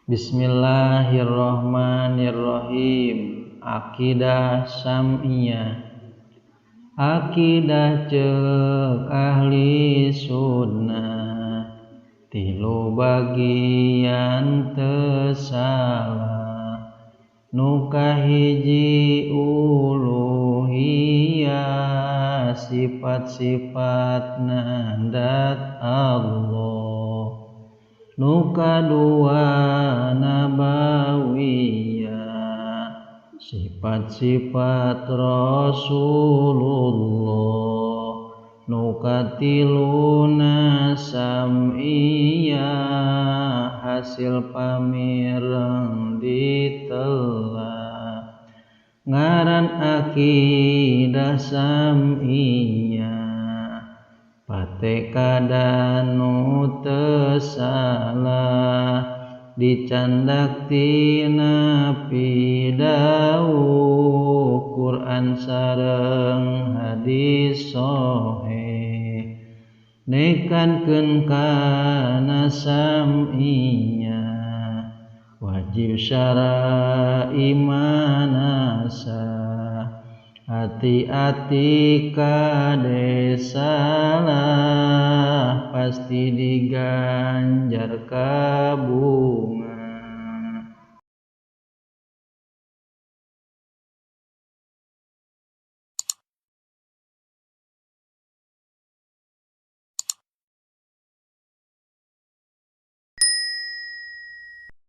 Bismillahirrahmanirrahim. Akidah Syam'iyah. Akidah cek ahli sunnah, tilu bagian tesalah. Nu kahiji uluhiyah, sifat-sifatna dat Allah. Nu kadua nabawiyah, sifat-sifat Rasulullah. Nu katiluna sam'iyah, hasil pamireng ditelah. Ngaran akidah sam'iyah, pate kadanu tesalah. Dicandak tina pidawuh Quran sareng hadis sahih. Nekankeun kana sam'iyah, wajib syara'i manasah. Hati-hati kade salah, pasti diganjar kabungan.